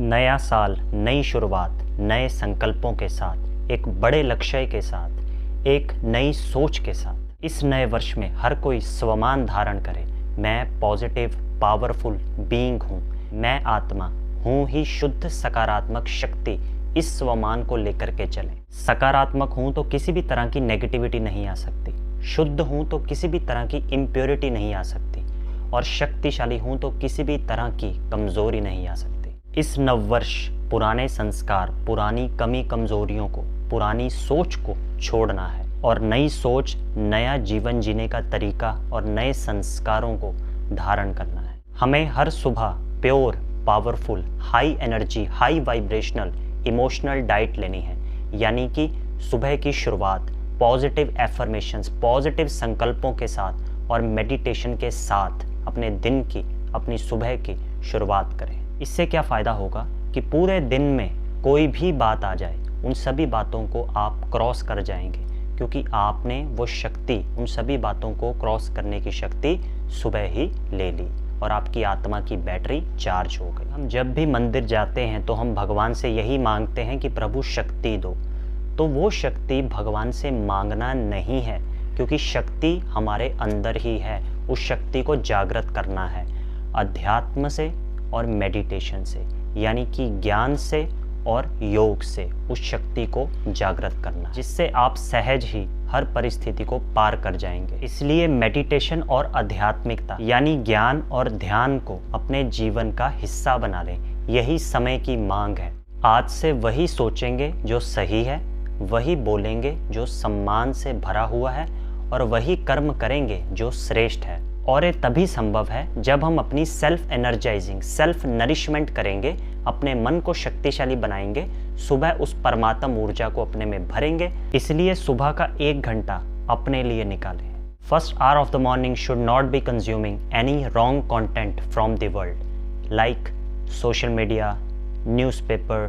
नया साल, नई शुरुआत, नए संकल्पों के साथ, एक बड़े लक्ष्य के साथ, एक नई सोच के साथ इस नए वर्ष में हर कोई स्वमान धारण करे। मैं पॉजिटिव पावरफुल बीइंग हूँ, मैं आत्मा हूँ ही शुद्ध सकारात्मक शक्ति। इस स्वमान को लेकर के चलें। सकारात्मक हूँ तो किसी भी तरह की नेगेटिविटी नहीं आ सकती, शुद्ध हूँ तो किसी भी तरह की इम्प्योरिटी नहीं आ सकती, और शक्तिशाली हूँ तो किसी भी तरह की कमज़ोरी नहीं आ सकती। इस नववर्ष पुराने संस्कार, पुरानी कमी कमज़ोरियों को, पुरानी सोच को छोड़ना है और नई सोच, नया जीवन जीने का तरीका और नए संस्कारों को धारण करना है। हमें हर सुबह pure, powerful, high energy, high vibrational, emotional diet लेनी है। यानी कि सुबह की शुरुआत पॉजिटिव एफर्मेशंस, पॉजिटिव संकल्पों के साथ और मेडिटेशन के साथ अपने दिन की, अपनी सुबह की शुरुआत करें। इससे क्या फ़ायदा होगा कि पूरे दिन में कोई भी बात आ जाए, उन सभी बातों को आप क्रॉस कर जाएंगे, क्योंकि आपने वो शक्ति, उन सभी बातों को क्रॉस करने की शक्ति सुबह ही ले ली और आपकी आत्मा की बैटरी चार्ज हो गई। हम जब भी मंदिर जाते हैं तो हम भगवान से यही मांगते हैं कि प्रभु शक्ति दो। तो वो शक्ति भगवान से मांगना नहीं है, क्योंकि शक्ति हमारे अंदर ही है। उस शक्ति को जागृत करना है अध्यात्म से और मेडिटेशन से, यानी कि ज्ञान से और योग से उस शक्ति को जागृत करना, जिससे आप सहज ही हर परिस्थिति को पार कर जाएंगे। इसलिए मेडिटेशन और आध्यात्मिकता यानी ज्ञान और ध्यान को अपने जीवन का हिस्सा बना लें। यही समय की मांग है। आज से वही सोचेंगे जो सही है, वही बोलेंगे जो सम्मान से भरा हुआ है और वही कर्म करेंगे जो श्रेष्ठ है। और ये तभी संभव है जब हम अपनी सेल्फ एनर्जाइजिंग, सेल्फ नरिशमेंट करेंगे, अपने मन को शक्तिशाली बनाएंगे, सुबह उस परमात्म ऊर्जा को अपने में भरेंगे। इसलिए सुबह का 1 घंटा अपने लिए निकालें। First hour of the morning should not be consuming any wrong content from the world, like social media, newspaper,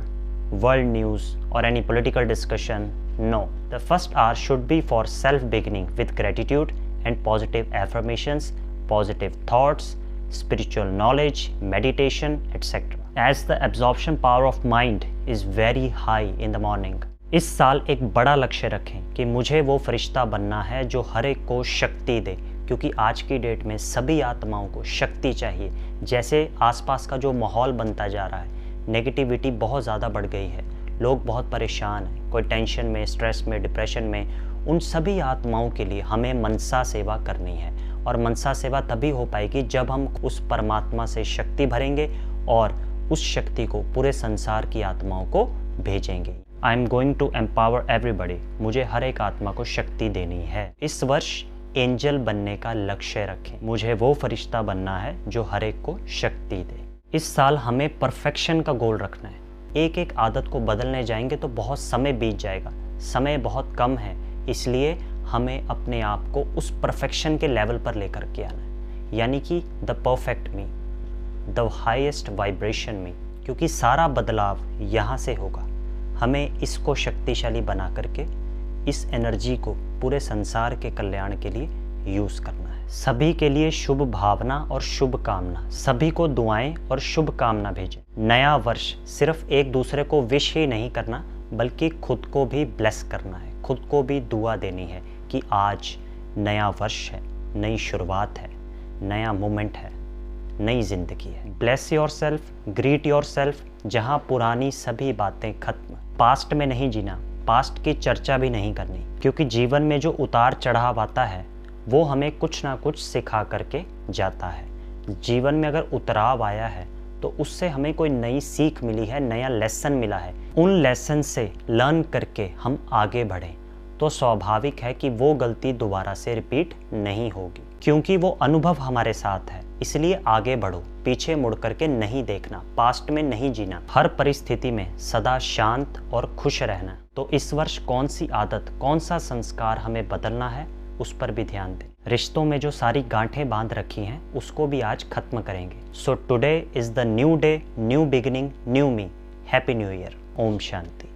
world news or any political discussion. No, the first hour should be for self-beginning with gratitude and positive affirmations, positive thoughts, spiritual knowledge, meditation, etc. As the absorption power of mind is very high in the morning. इस साल एक बड़ा लक्ष्य रखें कि मुझे वो फरिश्ता बनना है जो हर एक को शक्ति दे, क्योंकि आज की डेट में सभी आत्माओं को शक्ति चाहिए। जैसे आसपास का जो माहौल बनता जा रहा है, नेगेटिविटी बहुत ज़्यादा बढ़ गई है, लोग बहुत परेशान हैं, कोई टेंशन में, स्ट्रेस में, डिप्रेशन में। उन सभी आत्माओं के लिए हमें मनसा सेवा करनी है, और मनसा सेवा तभी हो पाएगी जब हम उस परमात्मा से शक्ति भरेंगे और उस शक्ति को पूरे संसार की आत्माओं को भेजेंगे। I am going to empower everybody. मुझे हर एक आत्मा को शक्ति देनी है। इस वर्ष एंजल बनने का लक्ष्य रखें। मुझे वो फरिश्ता बनना है जो हर एक को शक्ति दे। इस साल हमें परफेक्शन का गोल रखना है। एक एक आदत को बदलने जाएंगे तो बहुत समय बीत जाएगा, समय बहुत कम है। इसलिए हमें अपने आप को उस परफेक्शन के लेवल पर लेकर के आना है, यानी कि the perfect me, the highest vibration me, क्योंकि सारा बदलाव यहाँ से होगा। हमें इसको शक्तिशाली बना करके इस एनर्जी को पूरे संसार के कल्याण के लिए यूज़ करना है। सभी के लिए शुभ भावना और शुभ कामना, सभी को दुआएं और शुभ कामना भेजें। नया वर्ष सिर्फ एक दूसरे को विश ही नहीं करना, बल्कि खुद को भी ब्लेस करना है, खुद को भी दुआ देनी है कि आज नया वर्ष है, नई शुरुआत है, नया मोमेंट है, नई जिंदगी है। Bless your self, greet your self. जहाँ पुरानी सभी बातें खत्म, पास्ट में नहीं जीना, पास्ट की चर्चा भी नहीं करनी, क्योंकि जीवन में जो उतार चढ़ाव आता है वो हमें कुछ ना कुछ सिखा करके जाता है। जीवन में अगर उतराव आया है तो उससे हमें कोई नई सीख मिली है, नया लेसन मिला है। उन लेसन से लर्न करके हम आगे बढ़ें तो स्वाभाविक है कि वो गलती दोबारा से रिपीट नहीं होगी, क्योंकि वो अनुभव हमारे साथ है। इसलिए आगे बढ़ो, पीछे मुड़ करके नहीं देखना, पास्ट में नहीं जीना, हर परिस्थिति में सदा शांत और खुश रहना। तो इस वर्ष कौन सी आदत, कौन सा संस्कार हमें बदलना है, उस पर भी ध्यान दें। रिश्तों में जो सारी गांठें बांध रखी हैं उसको भी आज खत्म करेंगे। So today is the new day, new beginning, new me. Happy new year. ओम शांति।